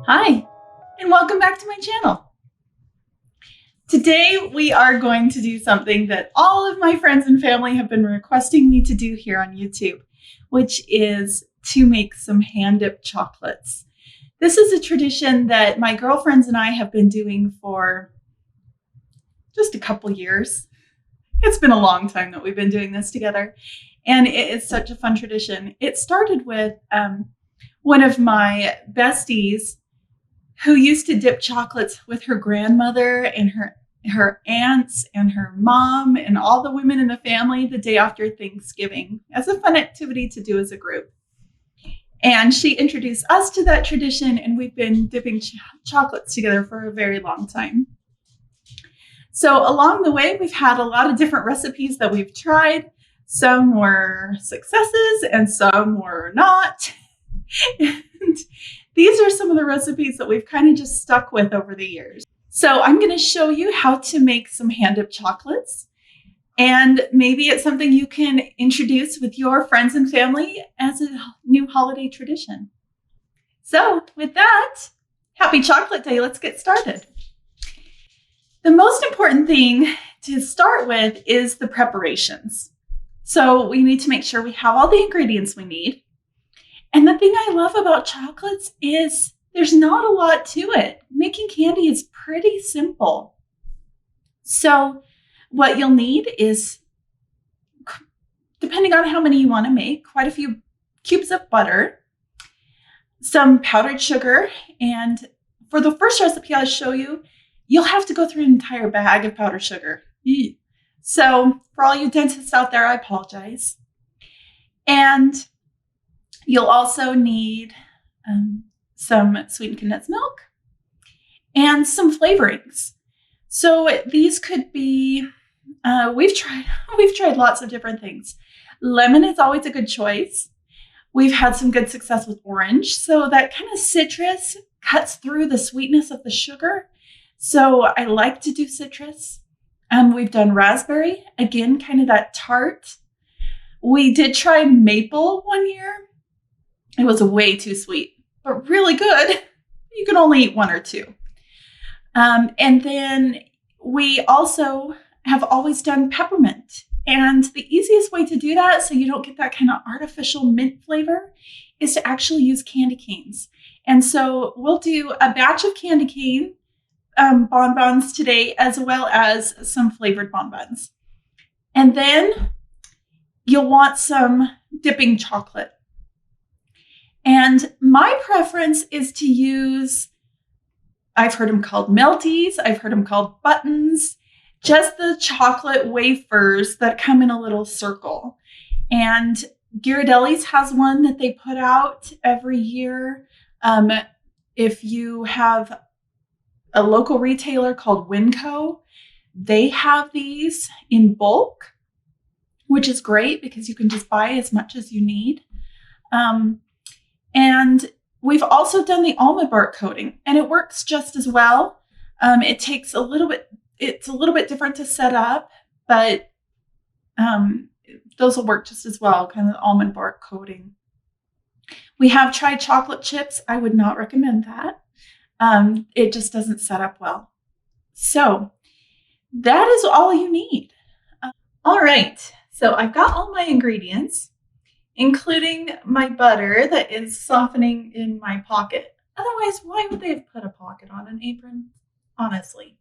Hi, and welcome back to my channel. Today we are going to do something that all of my friends and family have been requesting me to do here on YouTube, which is to make some hand-dipped chocolates. This is a tradition that my girlfriends and I have been doing for just a couple years. It's been a long time that we've been doing this together, and it is such a fun tradition. It started with one of my besties who used to dip chocolates with her grandmother and her aunts and her mom and all the women in the family the day after Thanksgiving as a fun activity to do as a group. And she introduced us to that tradition, and we've been dipping chocolates together for a very long time. So along the way, we've had a lot of different recipes that we've tried. Some were successes and some were not. And these are some of the recipes that we've kind of just stuck with over the years. So I'm going to show you how to make some hand-dipped chocolates. And maybe it's something you can introduce with your friends and family as a new holiday tradition. So with that, happy chocolate day. Let's get started. The most important thing to start with is the preparations. So we need to make sure we have all the ingredients we need. And the thing I love about chocolates is there's not a lot to it. Making candy is pretty simple. So what you'll need is, depending on how many you want to make, quite a few cubes of butter, some powdered sugar, and for the first recipe I'll show you, you'll have to go through an entire bag of powdered sugar. So for all you dentists out there, I apologize. And you'll also need some sweetened condensed milk and some flavorings. So these could be, we've tried lots of different things. Lemon is always a good choice. We've had some good success with orange. So that kind of citrus cuts through the sweetness of the sugar. So I like to do citrus. We've done raspberry, again, kind of that tart. We did try maple one year. It was way too sweet, but really good. You can only eat one or two. And then we also have always done peppermint. And the easiest way to do that, so you don't get that kind of artificial mint flavor, is to actually use candy canes. And so we'll do a batch of candy cane bonbons today, as well as some flavored bonbons. And then you'll want some dipping chocolate. And my preference is to use, I've heard them called melties, I've heard them called buttons, just the chocolate wafers that come in a little circle. And Ghirardelli's has one that they put out every year. If you have a local retailer called Winco, they have these in bulk, which is great because you can just buy as much as you need. And we've also done the almond bark coating, and it works just as well. It takes a little bit, it's a little bit different to set up, but those will work just as well, kind of the almond bark coating. We have tried chocolate chips. I would not recommend that. It just doesn't set up well. So that is all you need. All right, so I've got all my ingredients, including my butter that is softening in my pocket. Otherwise, why would they have put a pocket on an apron? Honestly.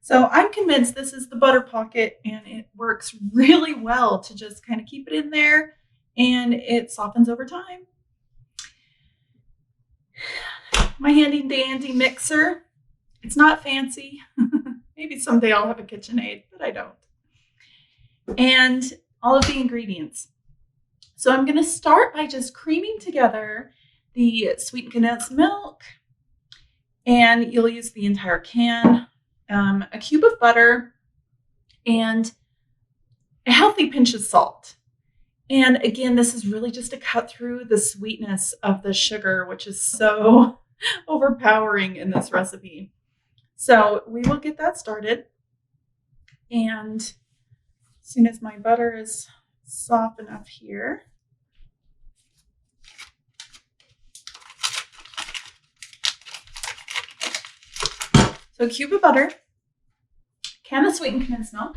So I'm convinced this is the butter pocket, and it works really well to just kind of keep it in there, and it softens over time. My handy dandy mixer. It's not fancy. Maybe someday I'll have a KitchenAid, but I don't. And all of the ingredients. So I'm going to start by just creaming together the sweetened condensed milk, and you'll use the entire can, a cube of butter, and a healthy pinch of salt. And again, this is really just to cut through the sweetness of the sugar, which is so overpowering in this recipe. So we will get that started. And as soon as my butter is soft enough here, So a cube of butter, can of sweetened condensed milk,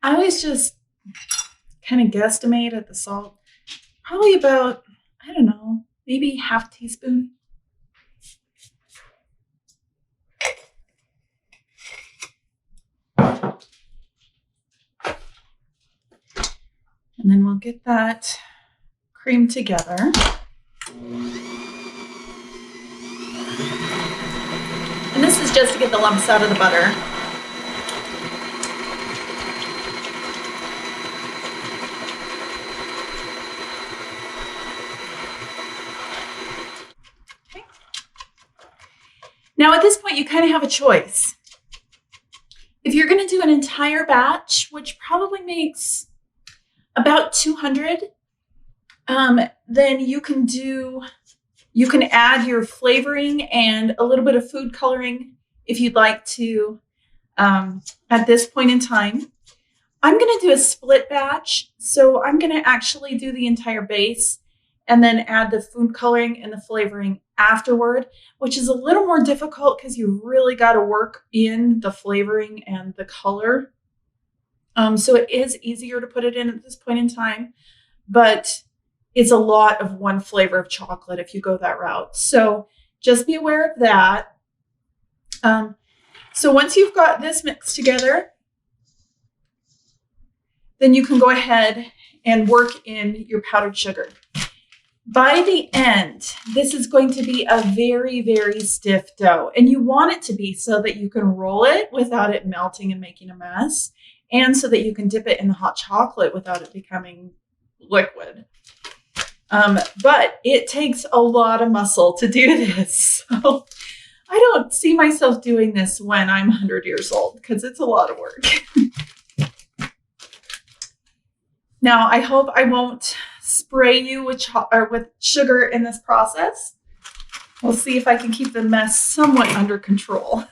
I always just kind of guesstimate at the salt, probably about, I don't know, maybe half a teaspoon. And then we'll get that cream together. And this is just to get the lumps out of the butter. Okay. Now at this point, you kind of have a choice. If you're going to do an entire batch, which probably makes about 200, then you can add your flavoring and a little bit of food coloring if you'd like to at this point in time. I'm going to do a split batch, so I'm going to actually do the entire base and then add the food coloring and the flavoring afterward, which is a little more difficult because you really got to work in the flavoring and the color. So it is easier to put it in at this point in time, but it's a lot of one flavor of chocolate if you go that route. So just be aware of that. So once you've got this mixed together, then you can go ahead and work in your powdered sugar. By the end, this is going to be a very, very stiff dough, and you want it to be so that you can roll it without it melting and making a mess, and so that you can dip it in the hot chocolate without it becoming liquid. But it takes a lot of muscle to do this. So I don't see myself doing this when I'm 100 years old because it's a lot of work. Now, I hope I won't spray you with sugar in this process. We'll see if I can keep the mess somewhat under control.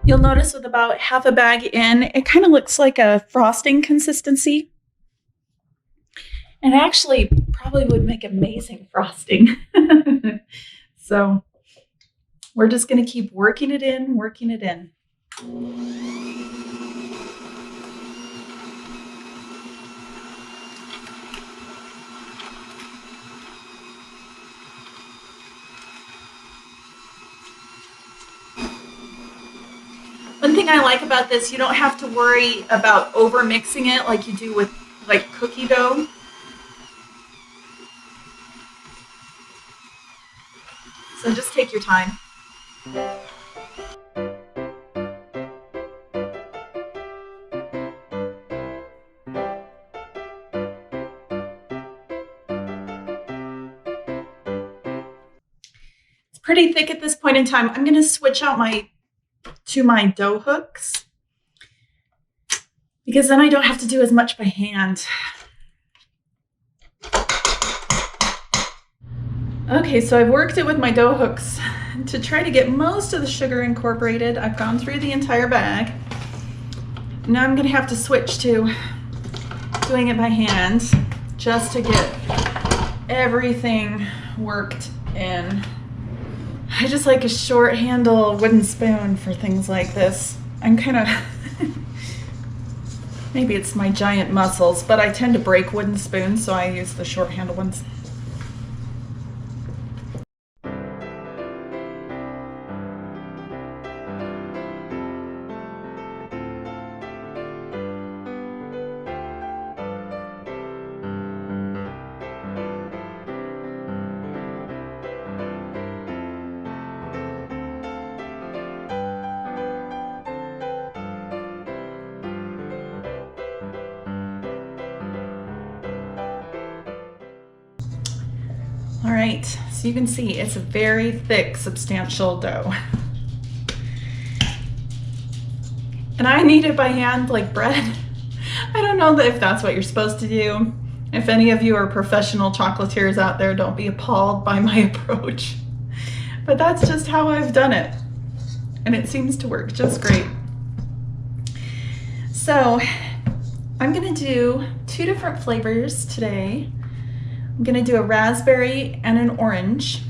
You'll notice with about half a bag in, it kind of looks like a frosting consistency. And actually probably would make amazing frosting. So we're just going to keep working it in, working it in. One thing I like about this, you don't have to worry about over mixing it like you do with like cookie dough. So just take your time. It's pretty thick at this point in time. I'm going to switch out to my dough hooks because then I don't have to do as much by hand. Okay, so I've worked it with my dough hooks to try to get most of the sugar incorporated. I've gone through the entire bag. Now I'm going to have to switch to doing it by hand just to get everything worked in. I just like a short handle wooden spoon for things like this. I'm kind of, maybe it's my giant muscles, but I tend to break wooden spoons, so I use the short handle ones. All right, so you can see it's a very thick, substantial dough. And I knead it by hand like bread. I don't know if that's what you're supposed to do. If any of you are professional chocolatiers out there, don't be appalled by my approach. But that's just how I've done it. And it seems to work just great. So I'm gonna do 2 different flavors today. I'm gonna do a raspberry and an orange.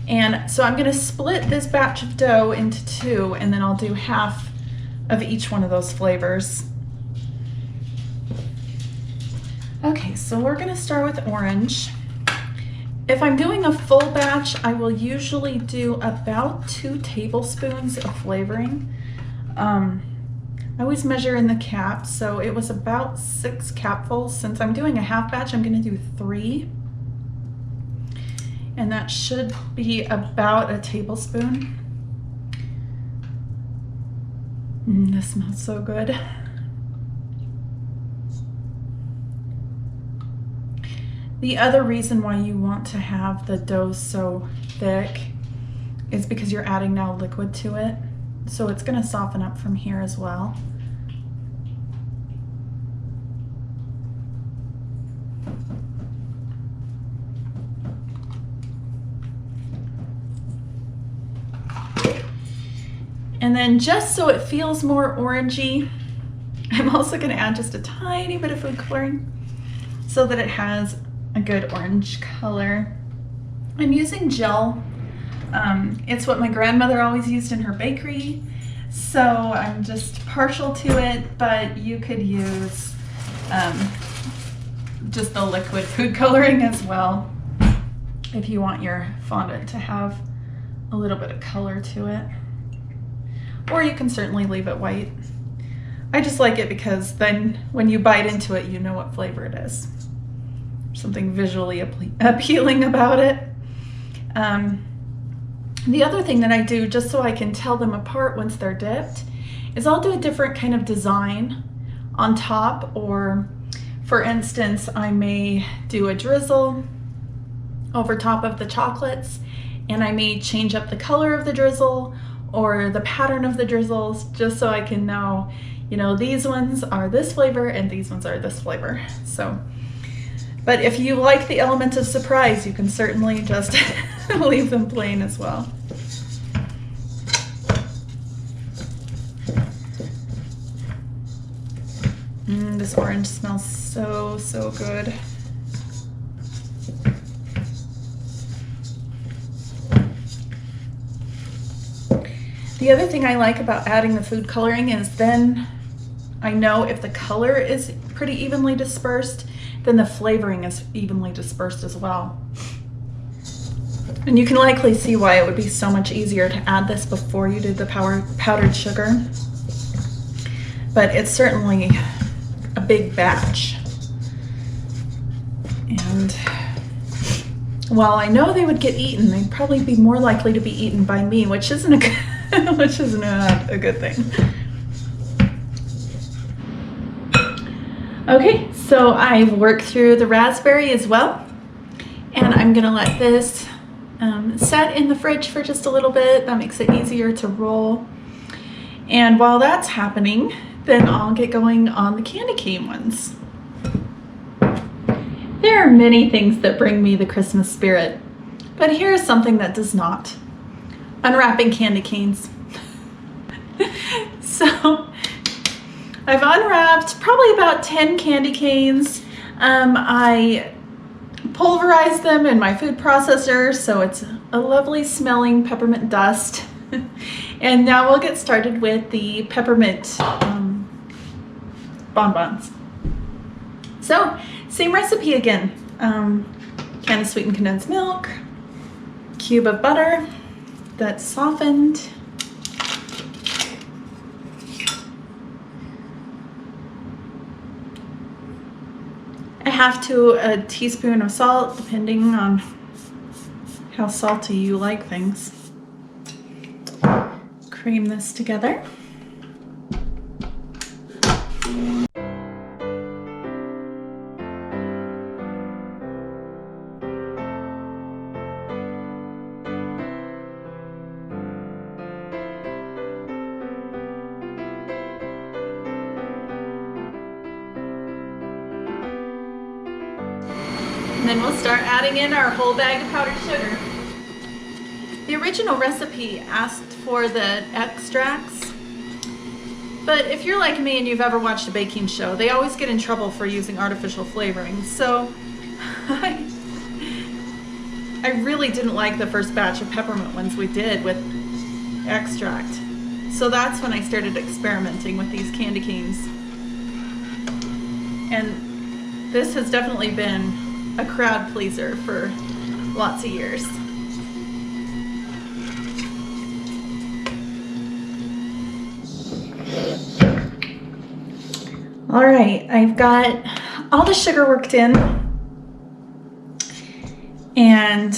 And so I'm gonna split this batch of dough into 2, and then I'll do half of each one of those flavors. Okay, so we're gonna start with orange. If I'm doing a full batch, I will usually do about 2 tablespoons of flavoring. I always measure in the cap, so it was about 6 capfuls. Since I'm doing a half batch, I'm gonna do 3. And that should be about a tablespoon. This smells so good. The other reason why you want to have the dough so thick is because you're adding now liquid to it. So it's gonna soften up from here as well. And then just so it feels more orangey, I'm also gonna add just a tiny bit of food coloring so that it has a good orange color. I'm using gel. It's what my grandmother always used in her bakery, so I'm just partial to it, but you could use just the liquid food coloring as well if you want your fondant to have a little bit of color to it. Or you can certainly leave it white. I just like it because then when you bite into it, you know what flavor it is. Something visually appealing about it. The other thing that I do, just so I can tell them apart once they're dipped, is I'll do a different kind of design on top, or for instance, I may do a drizzle over top of the chocolates, and I may change up the color of the drizzle or the pattern of the drizzles, just so I can know, you know, these ones are this flavor and these ones are this flavor. So, but if you like the element of surprise, you can certainly just leave them plain as well. This orange smells so, so good. The other thing I like about adding the food coloring is then I know if the color is pretty evenly dispersed, then the flavoring is evenly dispersed as well. And you can likely see why it would be so much easier to add this before you did the powdered sugar. But it's certainly a big batch. And while I know they would get eaten, they'd probably be more likely to be eaten by me, which isn't a good thing. Okay, so I've worked through the raspberry as well, and I'm gonna let this set in the fridge for just a little bit. That makes it easier to roll. And while that's happening, then I'll get going on the candy cane ones. There are many things that bring me the Christmas spirit, but here's something that does not. Unwrapping candy canes. So I've unwrapped probably about 10 candy canes. I pulverized them in my food processor, so it's a lovely smelling peppermint dust. And now we'll get started with the peppermint bonbons. So same recipe again. Can of sweetened condensed milk, cube of butter that's softened, a teaspoon of salt, depending on how salty you like things. Cream this together. then we'll start adding in our whole bag of powdered sugar. The original recipe asked for the extracts, but if you're like me and you've ever watched a baking show, they always get in trouble for using artificial flavoring. So I really didn't like the first batch of peppermint ones we did with extract. So that's when I started experimenting with these candy canes. And this has definitely been a crowd pleaser for lots of years. All right, I've got all the sugar worked in, and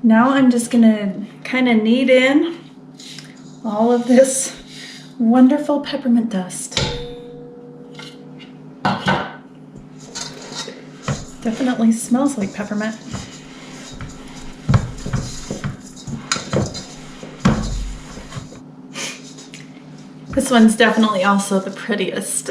now I'm just gonna kind of knead in all of this wonderful peppermint dust. Definitely smells like peppermint. This one's definitely also the prettiest.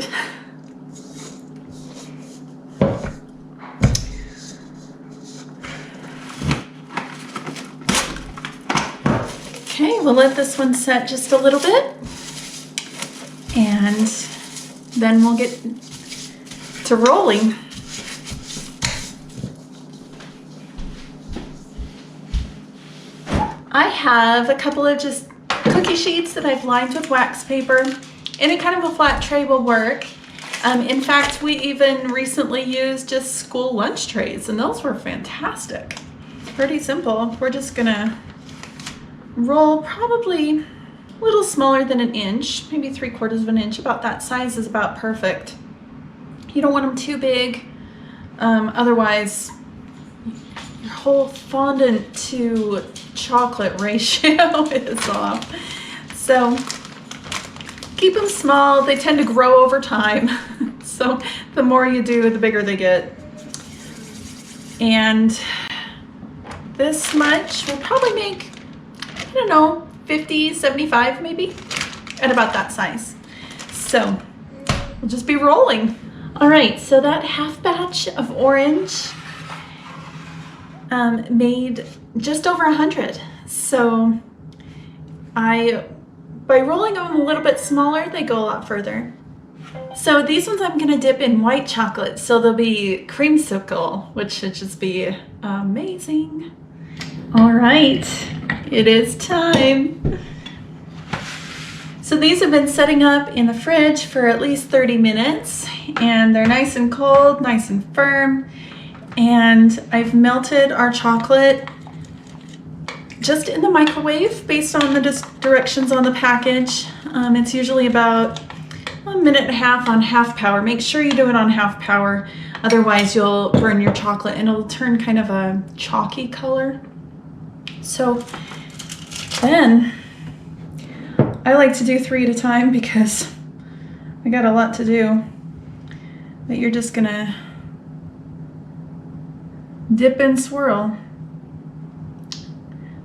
Okay, we'll let this one set just a little bit, and then we'll get to rolling. I have a couple of just cookie sheets that I've lined with wax paper. Any kind of a flat tray will work. In fact, we even recently used just school lunch trays, and those were fantastic. Pretty simple. We're just gonna roll probably a little smaller than an inch, maybe 3/4 of an inch. About that size is about perfect. You don't want them too big, otherwise your whole fondant to chocolate ratio is off. So keep them small. They tend to grow over time. So the more you do, the bigger they get. And this much will probably make, I don't know, 50, 75 maybe, at about that size. So we'll just be rolling. All right, so that half batch of orange made just over 100. So by rolling them a little bit smaller, they go a lot further. So these ones I'm gonna dip in white chocolate, so they'll be creamsicle, which should just be amazing. All right, it is time. So these have been setting up in the fridge for at least 30 minutes, and they're nice and cold, nice and firm. And I've melted our chocolate just in the microwave based on the directions on the package. It's usually about 1.5 minutes on half power. Make sure you do it on half power, otherwise you'll burn your chocolate and it'll turn kind of a chalky color. So then I like to do 3 at a time because I got a lot to do. But you're just gonna dip and swirl.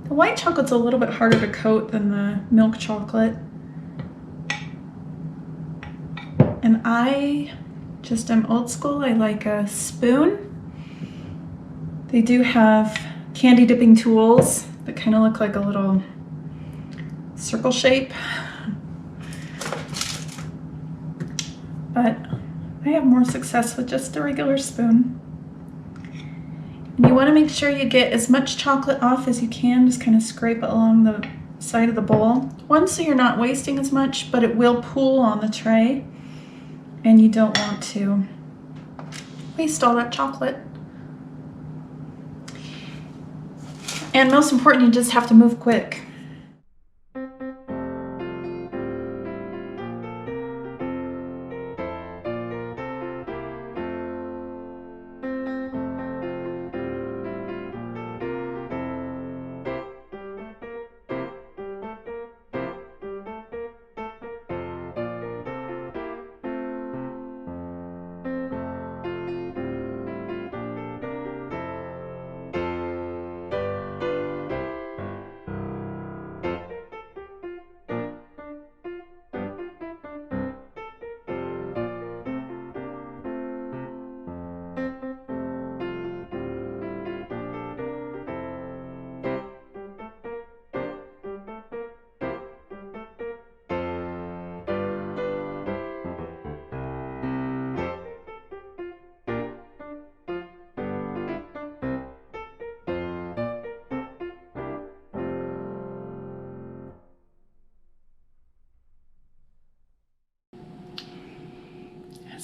The white chocolate's a little bit harder to coat than the milk chocolate. And I just am old school. I like a spoon. They do have candy dipping tools that kind of look like a little circle shape. But I have more success with just a regular spoon. And you want to make sure you get as much chocolate off as you can. Just kind of scrape it along the side of the bowl. One, so you're not wasting as much, but it will pool on the tray. And you don't want to waste all that chocolate. And most important, you just have to move quick.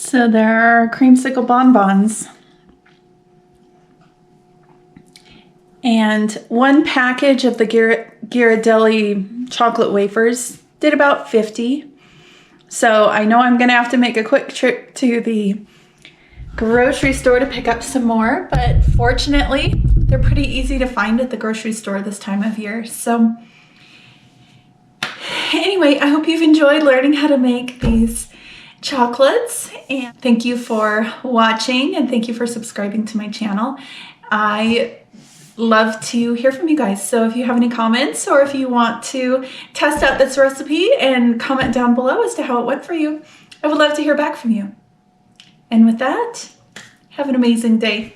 So there are creamsicle bonbons. And one package of the Ghirardelli chocolate wafers did about 50. So I know I'm gonna have to make a quick trip to the grocery store to pick up some more, but fortunately, they're pretty easy to find at the grocery store this time of year. So anyway, I hope you've enjoyed learning how to make these chocolates, and thank you for watching and thank you for subscribing to my channel. I love to hear from you guys. So if you have any comments or if you want to test out this recipe and comment down below as to how it went for you, I would love to hear back from you. And with that, have an amazing day.